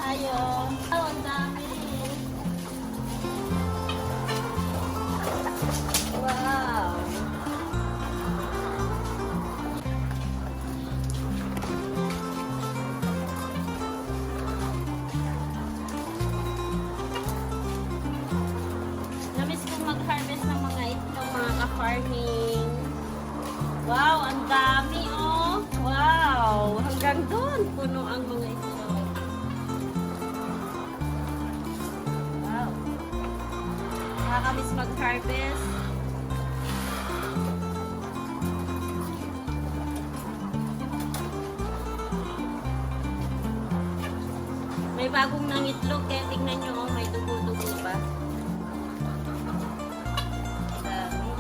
tayo. Oh, ang dami. Wow. Namiss kong mag-harvest ng mga itlog, mga ka-farming. Wow, ang dami oh. Wow, hanggang doon puno ang mga itlog. Wow. Nakakamiss mag-harvest. May bagong nangitlog, kaya tingnan nyo, oh, may dugo-dugo pa. Dami.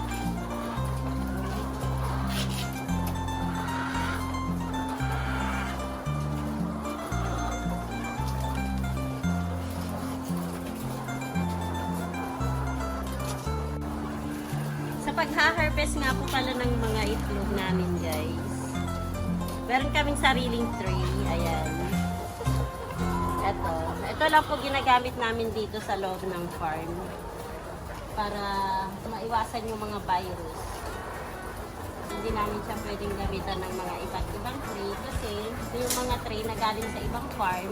Sa pagha-harvest nga po pala ng mga itlog namin, guys. Meron kaming sariling tray. Ayan. Ito lang po ginagamit namin dito sa loob ng farm para maiwasan yung mga virus. Hindi namin siya pwedeng gamitan ng mga iba't ibang tray kasi yung mga tray na galing sa ibang farm,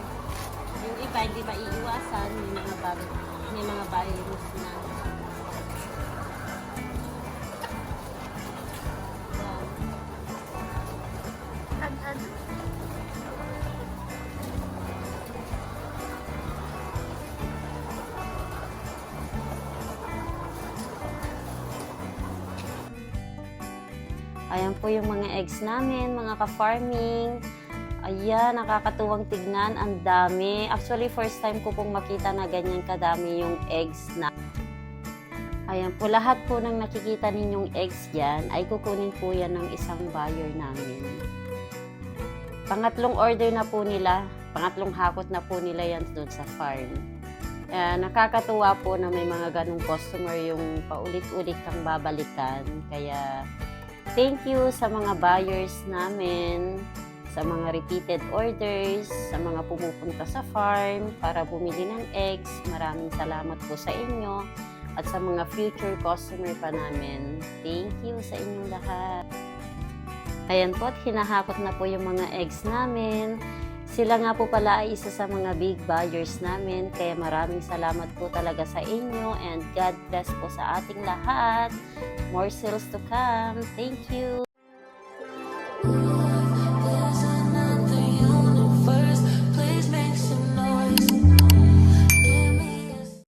yung iba hindi maiiwasan, may mga virus na. Ayan po yung mga eggs namin, mga ka-farming. Ayan, nakakatuwang tignan. Ang dami. Actually, first time ko pong makita na ganyan kadami yung eggs na. Ayan po, lahat po ng nakikita ninyong eggs dyan ay kukunin po yan ng isang buyer namin. Pangatlong order na po nila, pangatlong hakot na po nila yan doon sa farm. Nakakatuwa po na may mga ganong customer yung paulit-ulit kang babalikan. Kaya, thank you sa mga buyers namin, sa mga repeated orders, sa mga pumupunta sa farm para bumili ng eggs. Maraming salamat po sa inyo at sa mga future customer pa namin. Thank you sa inyong lahat. Ayan po, at hinahakot na po yung mga eggs namin. Sila nga po pala ay isa sa mga big buyers namin. Kaya maraming salamat po talaga sa inyo and God bless po sa ating lahat. More sales to come. Thank you.